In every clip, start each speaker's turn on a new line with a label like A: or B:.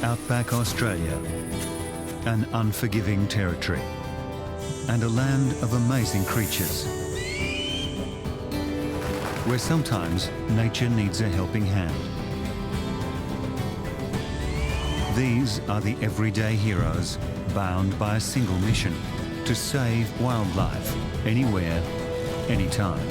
A: Outback Australia, an unforgiving territory and a land of amazing creatures, where sometimes nature needs a helping hand. These are the everyday heroes bound by a single mission: to save wildlife anywhere, anytime.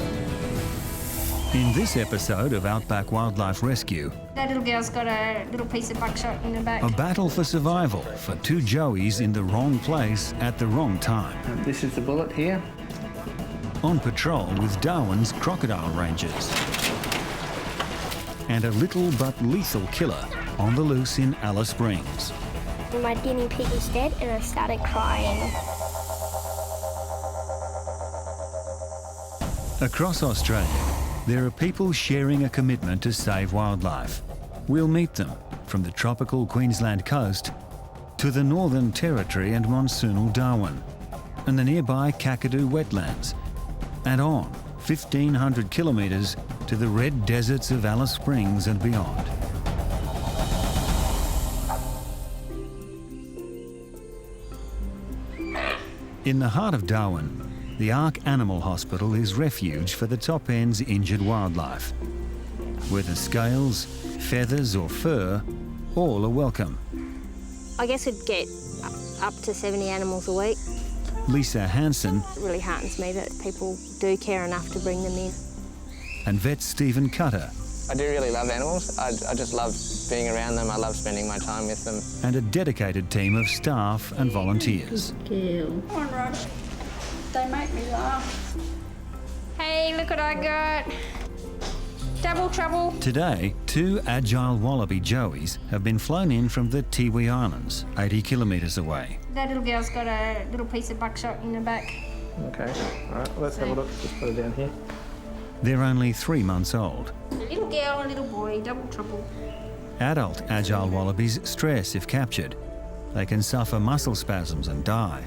A: In this episode of Outback Wildlife Rescue,
B: that little girl's got a little piece of buckshot in her back.
A: A battle for survival for two Joeys in the wrong place at the wrong time.
C: This is the bullet here.
A: On patrol with Darwin's crocodile rangers. And a little but lethal killer on the loose in Alice Springs.
D: My guinea pig was dead and I started crying.
A: Across Australia, there are people sharing a commitment to save wildlife. We'll meet them from the tropical Queensland coast to the Northern Territory and monsoonal Darwin and the nearby Kakadu wetlands, and on 1,500 kilometres to the red deserts of Alice Springs and beyond. In the heart of Darwin, the Ark Animal Hospital is refuge for the top end's injured wildlife. Whether scales, feathers or fur, all are welcome.
D: I guess we'd get up to 70 animals a week.
A: Lisa Hansen.
D: It really heartens me that people do care enough to bring them in.
A: And vet Stephen Cutter.
C: I do really love animals. I just love being around them. I love spending my time with them.
A: And a dedicated team of staff and volunteers.
B: Come on, Rod. They make me laugh. Hey, look what I got. Double trouble.
A: Today, two agile Wallaby Joeys have been flown in from the Tiwi Islands, 80 kilometres away.
B: That little girl's got a little piece of buckshot in her back.
C: Okay, all right, let's have a look. Just put it down here.
A: They're only 3 months old.
B: A little girl, a little boy, double trouble.
A: Adult agile wallabies stress if captured. They can suffer muscle spasms and die.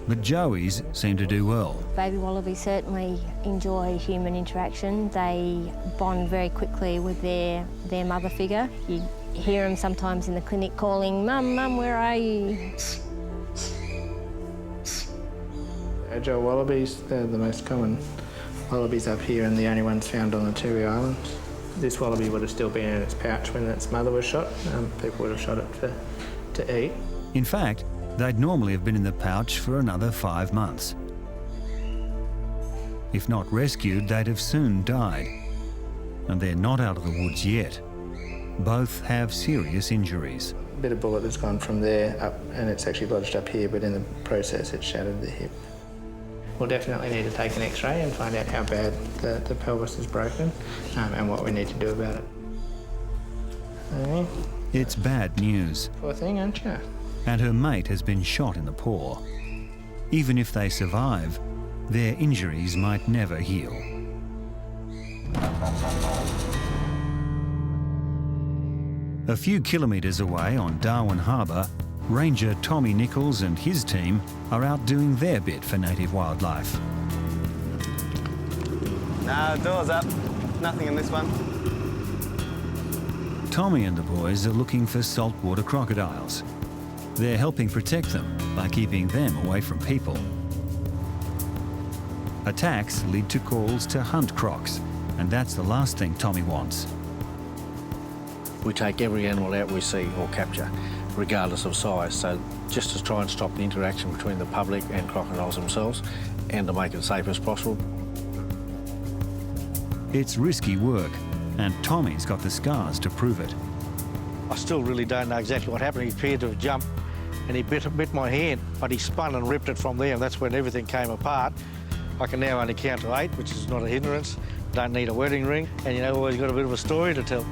A: But Joeys seem to do well.
D: Baby wallabies certainly enjoy human interaction. They bond very quickly with their mother figure. You hear them sometimes in the clinic calling, "Mum, Mum, where are you?"
C: Agile wallabies, they're the most common wallabies up here and the only ones found on the Tiwi Islands. This wallaby would have still been in its pouch when its mother was shot. People would have shot it to eat.
A: In fact, they'd normally have been in the pouch for another 5 months. If not rescued, they'd have soon died. And they're not out of the woods yet. Both have serious injuries.
C: A bit of bullet has gone from there up and it's actually lodged up here, but in the process it shattered the hip. We'll definitely need to take an X-ray and find out how bad the pelvis is broken and what we need to do about it. Okay.
A: It's bad news.
C: Poor thing, aren't you?
A: And her mate has been shot in the paw. Even if they survive, their injuries might never heal. A few kilometres away on Darwin Harbour, Ranger Tommy Nichols and his team are out doing their bit for native wildlife.
E: No, door's up. Nothing in this one.
A: Tommy and the boys are looking for saltwater crocodiles. They're helping protect them by keeping them away from people. Attacks lead to calls to hunt crocs, and that's the last thing Tommy wants.
F: We take every animal out we see or capture, regardless of size, so just to try and stop the interaction between the public and crocodiles themselves and to make it safe as possible.
A: It's risky work, and Tommy's got the scars to prove it.
F: I still really don't know exactly what happened. He appeared to have jumped and he bit my hand, but he spun and ripped it from there, and that's when everything came apart. I can now only count to 8, which is not a hindrance. Don't need a wedding ring, and you know, always got a bit of a story to tell.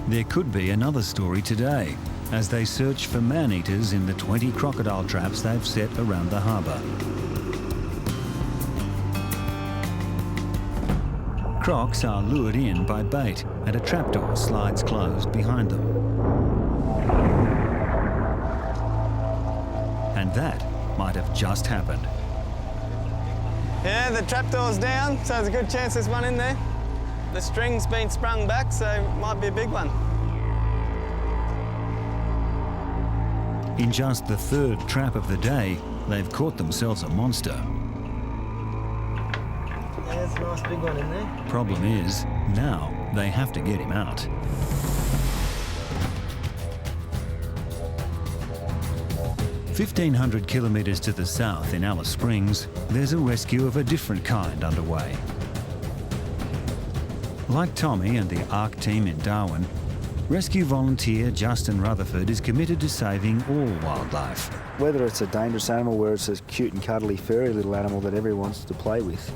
A: There could be another story today, as they search for man-eaters in the 20 crocodile traps they've set around the harbour. Crocs are lured in by bait, and a trapdoor slides closed behind them. And that might have just happened.
E: Yeah, the trapdoor's down, so there's a good chance there's one in there. The string's been sprung back, so it might be a big one.
A: In just the third trap of the day, they've caught themselves a monster.
G: Yeah, that's a nice big one in there.
A: Problem is, now they have to get him out. "1,500 kilometres to the south in Alice Springs, there's a rescue of a different kind underway. Like Tommy and the ARC team in Darwin, rescue volunteer Justin Rutherford is committed to saving all wildlife.
H: Whether it's a dangerous animal, where it's a cute and cuddly, furry little animal that everyone wants to play with,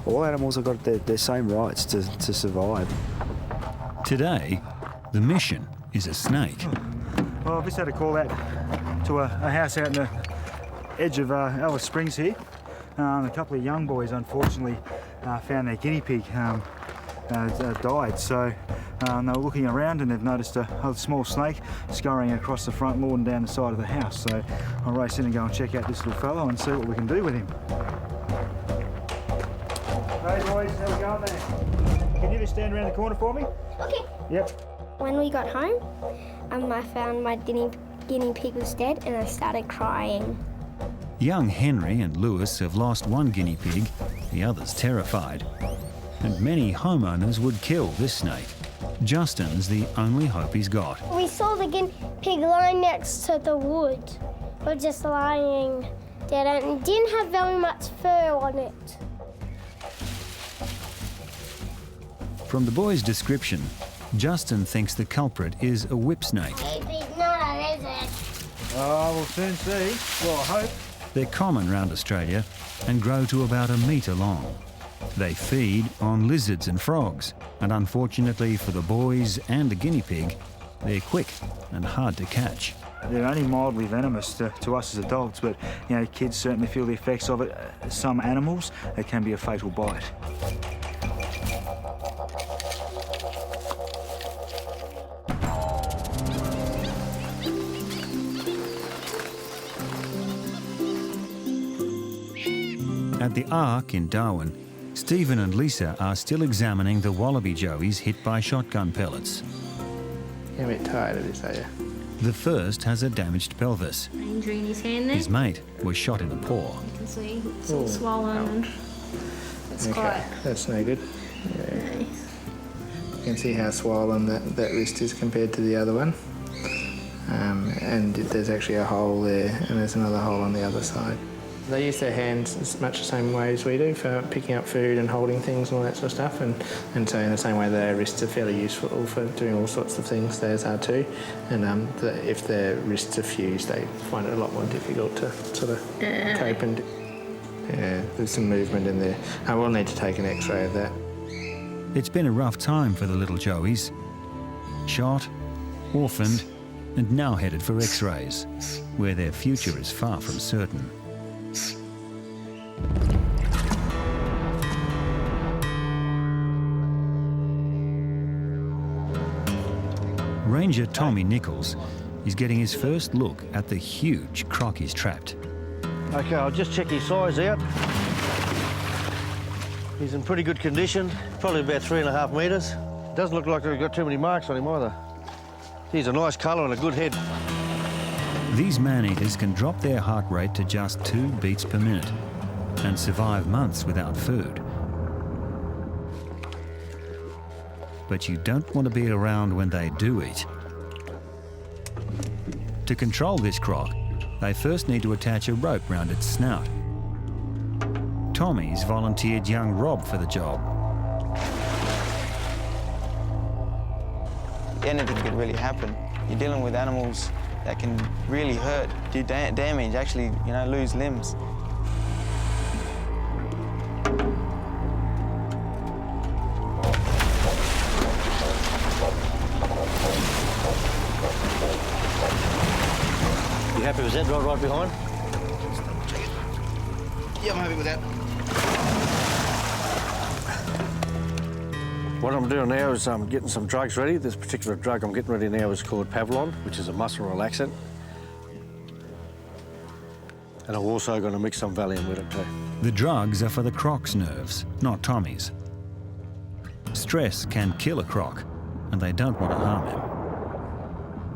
H: all animals have got their same rights to survive.
A: Today, the mission is a snake.
I: Well, I've just had a call out to a house out in the edge of Alice Springs here. A couple of young boys, unfortunately, found their guinea pig died. So they were looking around and they've noticed a small snake scurrying across the front lawn down the side of the house. So I'll race in and go and check out this little fellow and see what we can do with him. Hey boys, how we going there? Can you just stand around the corner for me?
J: Okay.
I: Yep.
J: When we got home, I found my guinea pig was dead and I started crying.
A: Young Henry and Lewis have lost one guinea pig, the other's terrified. And many homeowners would kill this snake. Justin's the only hope he's got.
J: We saw the guinea pig lying next to the wood, or just lying dead, and it didn't have very much fur on it.
A: From the boy's description, Justin thinks the culprit is a whip snake.
J: It's not, is it?
I: Oh, we'll soon see. Well, I hope.
A: They're common round Australia and grow to about 1 metre long. They feed on lizards and frogs, and unfortunately for the boys and the guinea pig, they're quick and hard to catch.
I: They're only mildly venomous to us as adults, but kids certainly feel the effects of it. Some animals, it can be a fatal bite.
A: At the ARC in Darwin, Stephen and Lisa are still examining the Wallaby joeys hit by shotgun pellets.
C: You're a bit tired of this, are you?
A: The first has a damaged pelvis.
B: Injury in his hand there.
A: His mate was shot in the paw.
B: You can see it's all swollen. It's quite...
C: That's no good. Yeah. You can see how swollen that wrist is compared to the other one. And there's actually a hole there, and there's another hole on the other side. They use their hands as much the same way as we do for picking up food and holding things and all that sort of stuff. And so in the same way their wrists are fairly useful for doing all sorts of things, theirs are too. And if their wrists are fused, they find it a lot more difficult to sort of cope. And yeah, there's some movement in there. I will need to take an X-ray of that.
A: It's been a rough time for the little joeys. Shot, orphaned, and now headed for X-rays, where their future is far from certain. Ranger Tommy Nichols is getting his first look at the huge croc he's trapped.
F: Okay, I'll just check his size out. He's in pretty good condition, probably about 3.5 metres. Doesn't look like we've got too many marks on him either. He's a nice colour and a good head.
A: These man-eaters can drop their heart rate to just 2 beats per minute and survive months without food. But you don't want to be around when they do eat. To control this croc, they first need to attach a rope round its snout. Tommy's volunteered young Rob for the job.
E: Anything could really happen. You're dealing with animals that can really hurt, do damage, actually, lose limbs.
F: You happy with that right behind?
E: Yeah, I'm happy with that.
F: What I'm doing now is I'm getting some drugs ready. This particular drug I'm getting ready now is called Pavlon, which is a muscle relaxant. And I'm also going to mix some Valium with it too.
A: The drugs are for the croc's nerves, not Tommy's. Stress can kill a croc, and they don't want to harm him.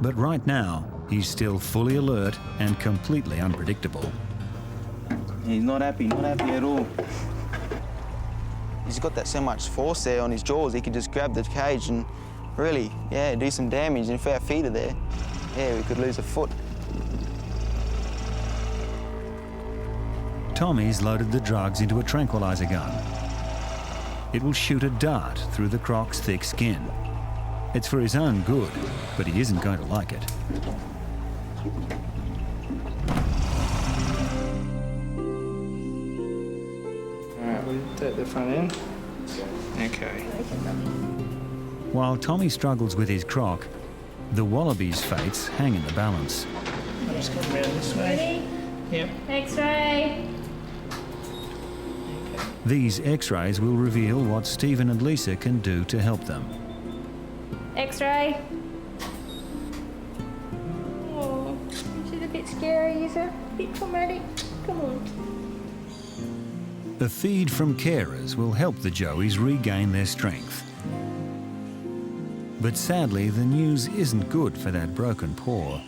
A: But right now, he's still fully alert and completely unpredictable.
E: He's not happy at all. He's got that so much force there on his jaws, he could just grab the cage and really, yeah, do some damage. And if our feet are there, yeah, we could lose a foot.
A: Tommy's loaded the drugs into a tranquilizer gun. It will shoot a dart through the Croc's thick skin. It's for his own good, but he isn't going to like it.
C: All right, we'll take the front end. Okay.
A: While Tommy struggles with his Croc, the Wallaby's fates hang in the balance.
C: I'll just come around this way. Yep.
B: X-ray.
A: These X-rays will reveal what Stephen and Lisa can do to help them.
B: X-ray. Oh, is it a bit scary, is it? A bit traumatic? Come on.
A: A feed from carers will help the Joeys regain their strength. But sadly, the news isn't good for that broken paw.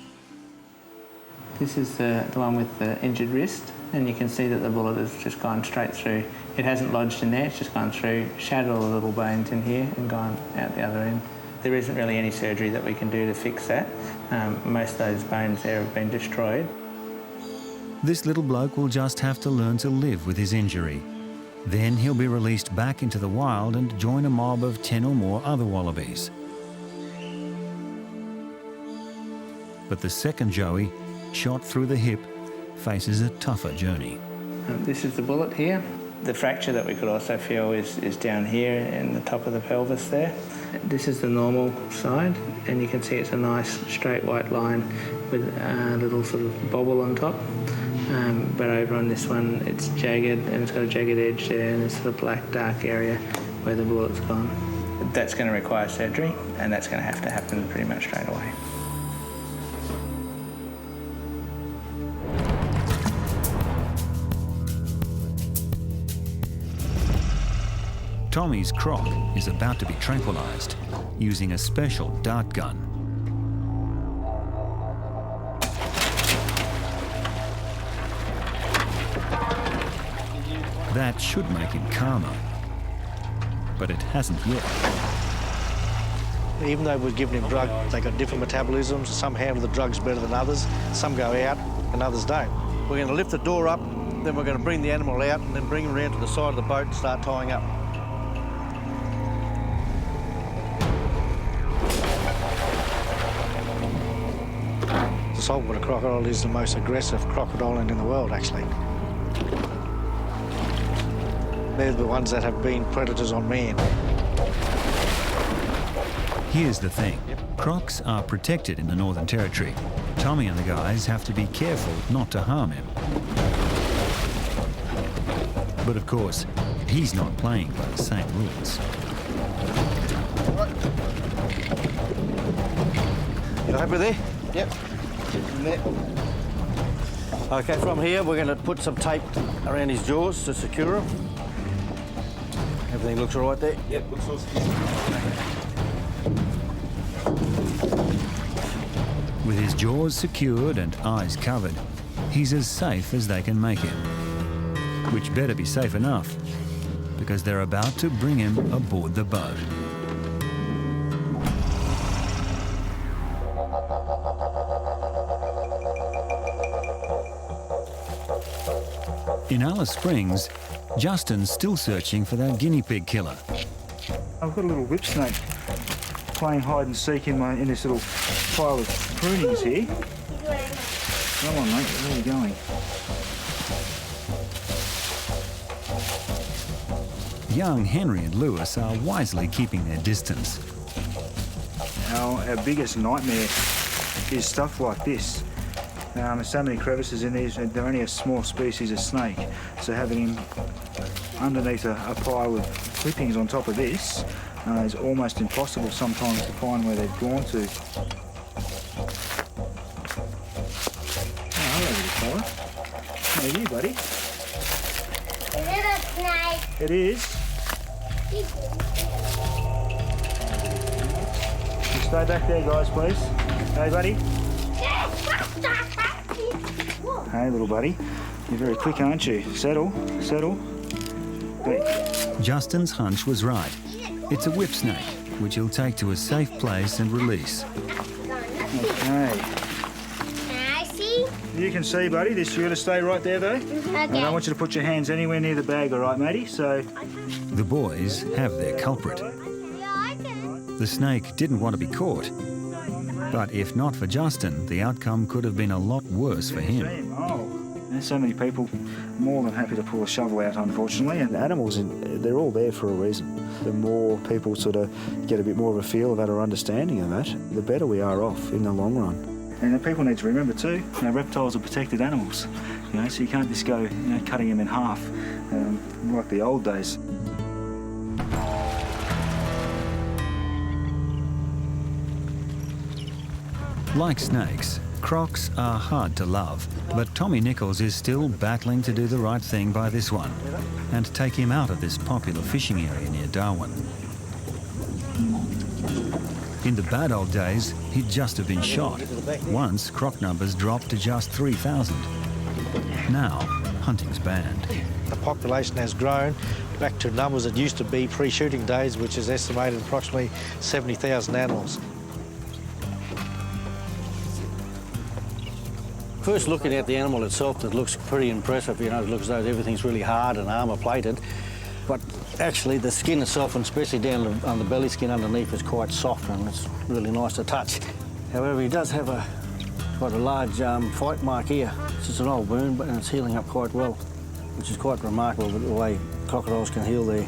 C: This is the one with the injured wrist, and you can see that the bullet has just gone straight through. It hasn't lodged in there, it's just gone through, shattered all the little bones in here and gone out the other end. There isn't really any surgery that we can do to fix that. Most of those bones there have been destroyed.
A: This little bloke will just have to learn to live with his injury. Then he'll be released back into the wild and join a mob of 10 or more other wallabies. But the second Joey, shot through the hip, faces a tougher journey.
C: This is the bullet here. The fracture that we could also feel is down here in the top of the pelvis there. This is the normal side, and you can see it's a nice straight white line with a little sort of bobble on top. But over on this one, it's jagged, and it's got a jagged edge there, and this sort of black, dark area where the bullet's gone. That's going to require surgery, and that's going to have to happen pretty much straight away.
A: Tommy's Croc is about to be tranquilized using a special dart gun. That should make him calmer, but it hasn't yet.
F: Even though we've given him drugs, they got different metabolisms. Some handle the drugs better than others. Some go out and others don't. We're going to lift the door up, then we're going to bring the animal out and then bring him around to the side of the boat and start tying up. The saltwater crocodile is the most aggressive crocodile in the world, actually. They're the ones that have been predators on man.
A: Here's the thing. Crocs are protected in the Northern Territory. Tommy and the guys have to be careful not to harm him. But of course, he's not playing by the same rules.
F: You happy there?
E: Yep.
F: Okay, from here we're going to put some tape around his jaws to secure him. Everything looks all right there?
E: Yep, looks awesome.
A: With his jaws secured and eyes covered, he's as safe as they can make him. Which better be safe enough, because they're about to bring him aboard the boat. In Alice Springs, Justin's still searching for that guinea pig killer.
I: I've got a little whip snake playing hide and seek in this little pile of prunings here. Come on, mate, where are you going?
A: Young Henry and Lewis are wisely keeping their distance.
I: Now, our biggest nightmare is stuff like this. There's so many crevices in these, they're only a small species of snake, so having him underneath a pile of clippings on top of this is almost impossible sometimes to find where they've gone to. Oh, hello, little fella. How are you, buddy?
J: Is it a snake?
I: It is. You stay back there, guys, please. Hey, buddy. Hey, little buddy. You're very quick, aren't you? Settle, settle. Hey.
A: Justin's hunch was right. It's a whip snake, which he'll take to a safe place and release.
I: Okay.
J: I see.
I: You can see, buddy. This should to stay right there, though.
J: Okay.
I: I don't want you to put your hands anywhere near the bag, all right, matey? So...
A: The boys have their culprit. The snake didn't want to be caught. But if not for Justin, the outcome could have been a lot worse for him.
I: Oh, there's so many people more than happy to pull a shovel out, unfortunately. And animals, they're all there for a reason. The more people sort of get a bit more of a feel of that or understanding of that, the better we are off in the long run. And the people need to remember too, reptiles are protected animals, so you can't just go cutting them in half like the old days.
A: Like snakes, crocs are hard to love, but Tommy Nichols is still battling to do the right thing by this one and take him out of this popular fishing area near Darwin. In the bad old days, he'd just have been shot. Once, croc numbers dropped to just 3,000. Now, hunting's banned.
F: The population has grown back to numbers that used to be pre-shooting days, which is estimated approximately 70,000 animals. First looking at the animal itself, it looks pretty impressive. It looks as though everything's really hard and armour-plated. But actually, the skin itself, and especially down on the belly skin underneath, is quite soft and it's really nice to touch. However, he does have quite a large fight mark here. It's just an old wound, but it's healing up quite well, which is quite remarkable the way crocodiles can heal their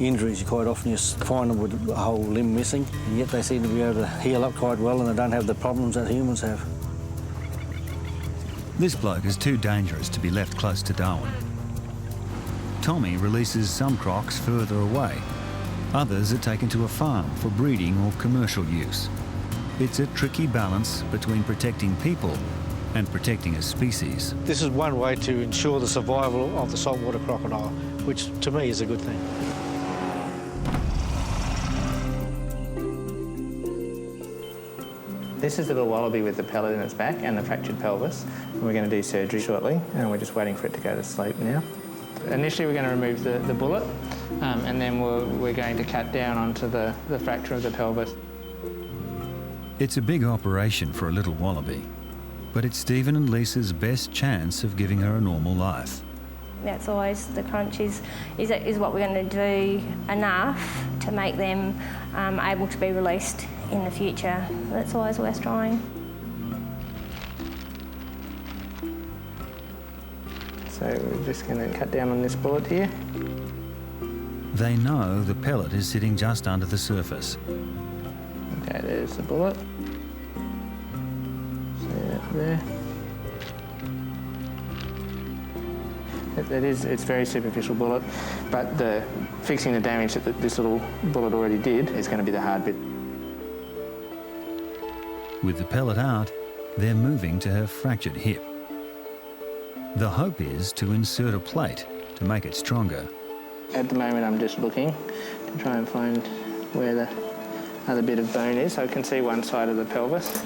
F: injuries. Quite often you find them with a whole limb missing, and yet they seem to be able to heal up quite well and they don't have the problems that humans have.
A: This bloke is too dangerous to be left close to Darwin. Tommy releases some crocs further away. Others are taken to a farm for breeding or commercial use. It's a tricky balance between protecting people and protecting a species.
F: This is one way to ensure the survival of the saltwater crocodile, which to me is a good thing.
C: This is the little wallaby with the pellet in its back and the fractured pelvis. We're going to do surgery shortly, and we're just waiting for it to go to sleep now. Initially, we're going to remove the bullet, and then we're going to cut down onto the fracture of the pelvis.
A: It's a big operation for a little wallaby, but it's Stephen and Lisa's best chance of giving her a normal life.
D: That's always the crunch is what we're going to do enough to make them able to be released in the future. That's always worth trying.
C: So we're just going to cut down on this bullet here.
A: They know the pellet is sitting just under the surface.
C: Okay, there's the bullet. See that there. It's a very superficial bullet, but fixing the damage that this little bullet already did is going to be the hard bit.
A: With the pellet out, they're moving to her fractured hip. The hope is to insert a plate to make it stronger.
C: At the moment, I'm just looking to try and find where the other bit of bone is. I can see one side of the pelvis,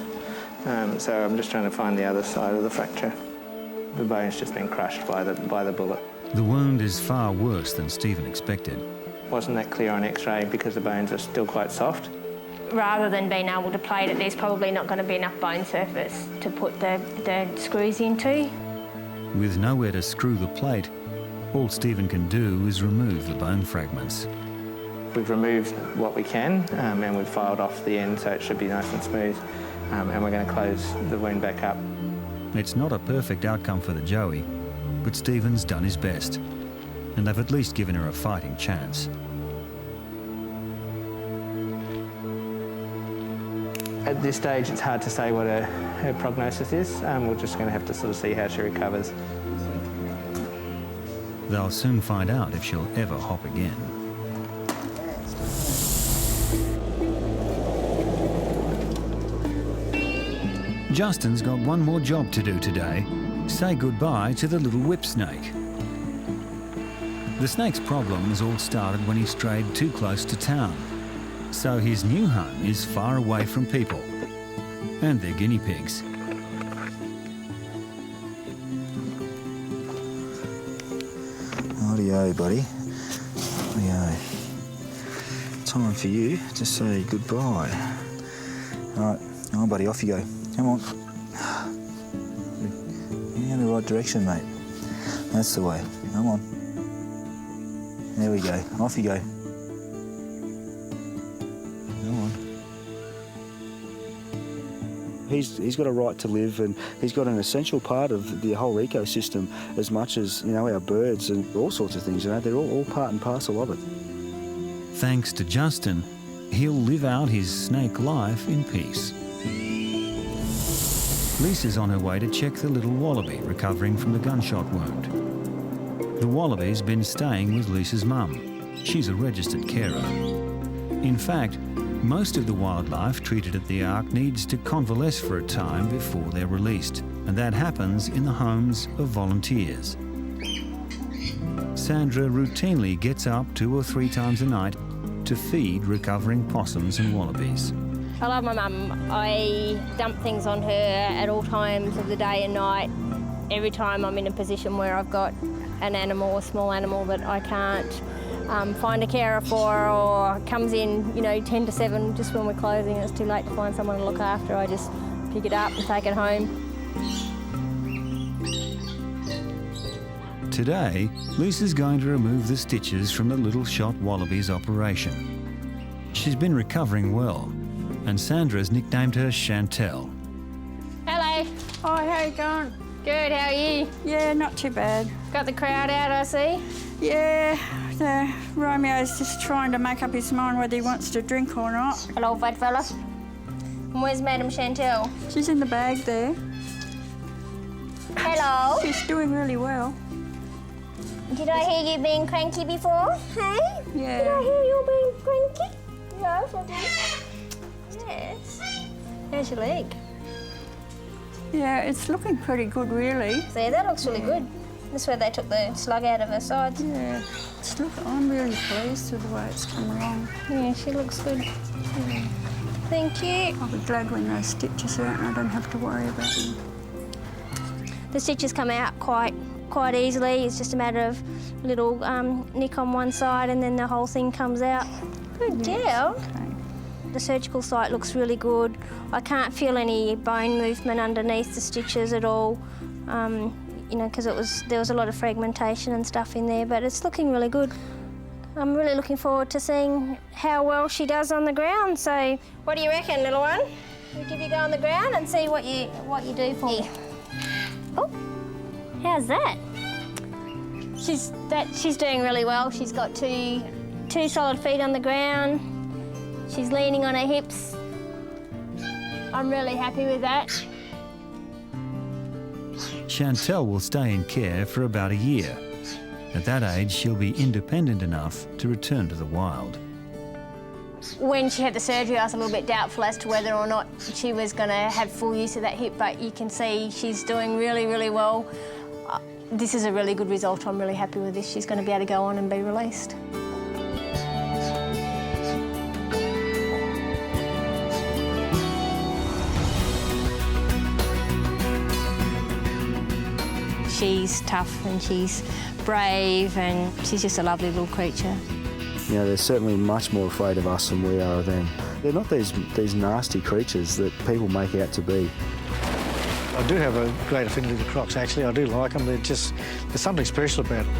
C: so I'm just trying to find the other side of the fracture. The bone's just been crushed by the bullet.
A: The wound is far worse than Stephen expected.
C: Wasn't that clear on X-ray because the bones are still quite soft.
D: Rather than being able to plate it, there's probably not going to be enough bone surface to put the screws into.
A: With nowhere to screw the plate, all Stephen can do is remove the bone fragments.
C: We've removed what we can and we've filed off the end so it should be nice and smooth, and we're going to close the wound back up.
A: It's not a perfect outcome for the Joey, but Stephen's done his best, and they've at least given her a fighting chance.
C: At this stage, it's hard to say what her prognosis is. We're just going to have to sort of see how she recovers.
A: They'll soon find out if she'll ever hop again. Justin's got one more job to do today. Say goodbye to the little whip snake. The snake's problems all started when he strayed too close to town. So his new home is far away from people and their guinea pigs.
H: go, buddy. We go. Time for you to say goodbye. All right, oh, buddy, off you go. Come on. You're in the right direction, mate. That's the way. Come on. There we go. Off you go. Come on. He's got a right to live, and he's got an essential part of the whole ecosystem as much as, you know, our birds and all sorts of things, you know. They're all part and parcel of it.
A: Thanks to Justin, he'll live out his snake life in peace. Lisa's on her way to check the little wallaby recovering from the gunshot wound. The wallaby's been staying with Lisa's mum. She's a registered carer. In fact, most of the wildlife treated at the Ark needs to convalesce for a time before they're released, and that happens in the homes of volunteers. Sandra routinely gets up 2 or 3 times a night to feed recovering possums and wallabies.
D: I love my mum. I dump things on her at all times of the day and night. Every time I'm in a position where I've got an animal, a small animal that I can't find a carer for, or comes in, you know, 10 to 7 just when we're closing and it's too late to find someone to look after, I just pick it up and take it home.
A: Today, Lisa's going to remove the stitches from the little shot wallaby's operation. She's been recovering well, and Sandra's nicknamed her Chantel.
D: Hello.
B: Hi, how you going?
D: Good, how are you?
B: Yeah, not too bad.
D: Got the crowd out, I see.
B: Yeah, Romeo's just trying to make up his mind whether he wants to drink or not.
D: Hello, fat fella. And where's Madam Chantel?
B: She's in the bag there.
D: Hello.
B: She's doing really well.
D: Did I hear you being cranky before? Hey?
B: Yeah.
D: Did I hear you being cranky? Yes, I did. Yes. How's your leg?
B: Yeah, it's looking pretty good, really.
D: See, that looks really good. This is where they took the slug out of her sides.
B: Yeah. I'm really pleased with the way it's come along.
D: Yeah, she looks good. Yeah. Thank you.
B: I'll be glad when those stitches are out and I don't have to worry about them.
D: The stitches come out quite easily. It's just a matter of a little nick on one side and then the whole thing comes out. Good deal.
B: Okay.
D: The surgical site looks really good. I can't feel any bone movement underneath the stitches at all, you know, because there was a lot of fragmentation and stuff in there, but it's looking really good. I'm really looking forward to seeing how well she does on the ground. So, what do you reckon, little one? We'll give you a go on the ground and see what you do for me. Oh, how's that? She's doing really well. She's got two solid feet on the ground. She's leaning on her hips. I'm really happy with that.
A: Chantel will stay in care for about a year. At that age, she'll be independent enough to return to the wild.
D: When she had the surgery, I was a little bit doubtful as to whether or not she was going to have full use of that hip, but you can see she's doing really, really well. This is a really good result. I'm really happy with this. She's going to be able to go on and be released. She's tough and she's brave and she's just a lovely little creature.
H: You know, they're certainly much more afraid of us than we are of them. They're not these nasty creatures that people make out to be.
F: I do have a great affinity to crocs, actually. I do like them. There's something special about them.